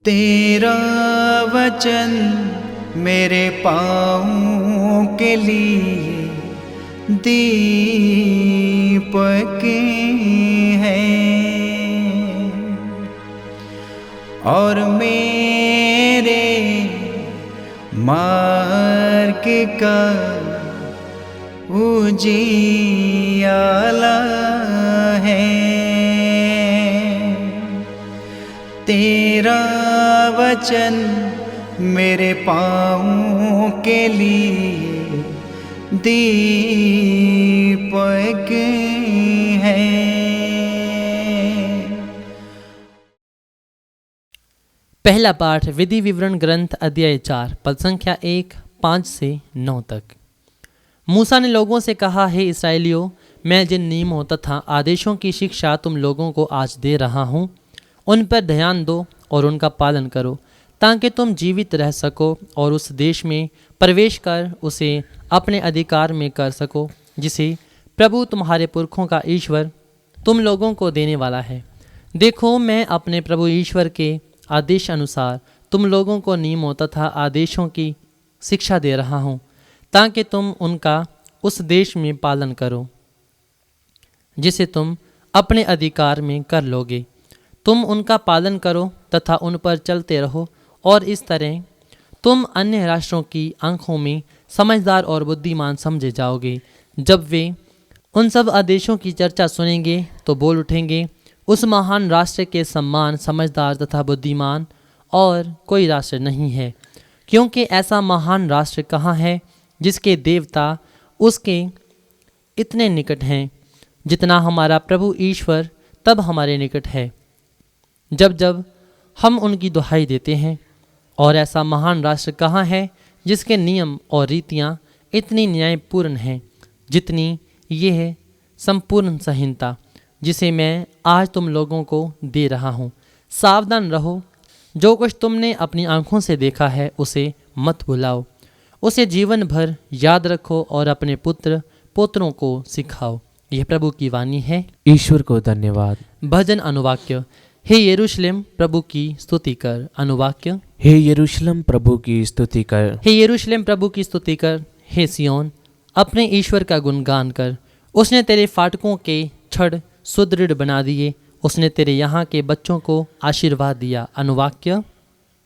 तेरा वचन मेरे पाँवों के लिए दीपक है और मेरे मार्ग का उजियाला है। तेरा वचन मेरे पाँवों के लिए दीपक है। पहला पाठ विधि विवरण ग्रंथ अध्याय 4 पद संख्या 1, 5 से 9 तक। मूसा ने लोगों से कहा, हे इस्राएलियों, मैं जिन नियमों तथा आदेशों की शिक्षा तुम लोगों को आज दे रहा हूँ, उन पर ध्यान दो और उनका पालन करो, ताकि तुम जीवित रह सको और उस देश में प्रवेश कर उसे अपने अधिकार में कर सको, जिसे प्रभु तुम्हारे पुरखों का ईश्वर तुम लोगों को देने वाला है। देखो, मैं अपने प्रभु ईश्वर के आदेश अनुसार तुम लोगों को नियमों तथा आदेशों की शिक्षा दे रहा हूँ, ताकि तुम उनका उस देश में पालन करो, जिसे तुम अपने अधिकार में कर लोगे। तुम उनका पालन करो तथा उन पर चलते रहो, और इस तरह तुम अन्य राष्ट्रों की आंखों में समझदार और बुद्धिमान समझे जाओगे। जब वे उन सब आदेशों की चर्चा सुनेंगे तो बोल उठेंगे, उस महान राष्ट्र के समान समझदार तथा बुद्धिमान और कोई राष्ट्र नहीं है, क्योंकि ऐसा महान राष्ट्र कहाँ है जिसके देवता उसके इतने निकट हैं, जितना हमारा प्रभु ईश्वर तब हमारे निकट है, जब जब हम उनकी दुहाई देते हैं। और ऐसा महान राष्ट्र कहाँ है जिसके नियम और रीतियाँ इतनी न्यायपूर्ण हैं, जितनी ये है संपूर्ण संहिता, जिसे मैं आज तुम लोगों को दे रहा हूँ। सावधान रहो, जो कुछ तुमने अपनी आँखों से देखा है उसे मत भुलाओ, उसे जीवन भर याद रखो और अपने पुत्र पोत्रों को सिखाओ। यह प्रभु की वाणी है। ईश्वर को धन्यवाद। भजन अनुवाक्य। हे यरूशलेम, प्रभु की स्तुति कर। अनुवाक्य। हे यरूशलेम, प्रभु की स्तुति कर। हे यरूशलेम, प्रभु की स्तुति कर। हे सियोन, अपने ईश्वर का गुणगान कर। उसने तेरे फाटकों के छड़ सुदृढ़ बना दिए, उसने तेरे यहाँ के बच्चों को आशीर्वाद दिया। अनुवाक्य।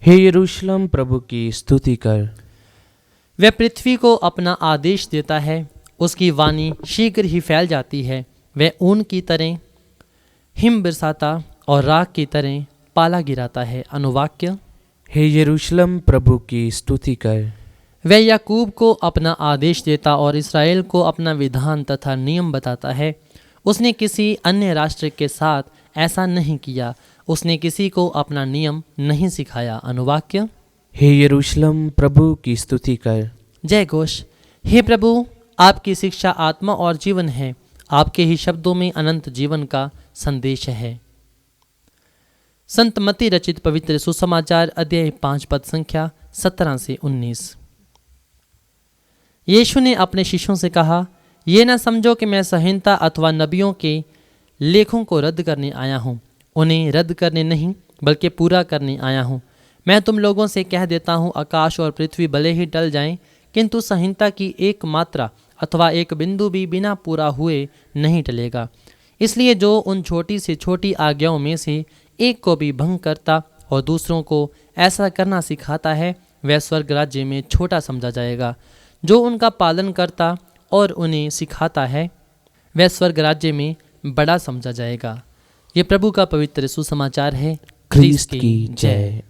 हे यरूशलेम, प्रभु की स्तुति कर। वह पृथ्वी को अपना आदेश देता है, उसकी वाणी शीघ्र ही फैल जाती है। वह ऊन की तरह हिम बरसाता और राख की तरह पाला गिराता है। अनुवाक्य। हे यरूशलेम, प्रभु की स्तुति कर। वह याकूब को अपना आदेश देता और इस्राएल को अपना विधान तथा नियम बताता है। उसने किसी अन्य राष्ट्र के साथ ऐसा नहीं किया, उसने किसी को अपना नियम नहीं सिखाया। अनुवाक्य। हे यरूशलेम, प्रभु की स्तुति कर। जय घोष। हे प्रभु, आपकी शिक्षा आत्मा और जीवन है, आपके ही शब्दों में अनंत जीवन का संदेश है। संत मत्ती रचित पवित्र सुसमाचार अध्याय 5 पद संख्या 17 से 19। यीशु ने अपने शिष्यों से कहा, ये न समझो कि मैं संहिता अथवा नबियों के लेखों को रद्द करने आया हूँ। उन्हें रद्द करने नहीं, बल्कि पूरा करने आया हूँ। मैं तुम लोगों से कह देता हूँ, आकाश और पृथ्वी भले ही टल जाएं, किंतु संहिता की एक मात्रा अथवा एक बिंदु भी बिना पूरा हुए नहीं टलेगा। इसलिए जो उन छोटी से छोटी आज्ञाओं में से एक को भी भंग करता और दूसरों को ऐसा करना सिखाता है, वह स्वर्ग राज्य में छोटा समझा जाएगा। जो उनका पालन करता और उन्हें सिखाता है, वह स्वर्ग राज्य में बड़ा समझा जाएगा। ये प्रभु का पवित्र सुसमाचार है। ख्रीस्त की जय।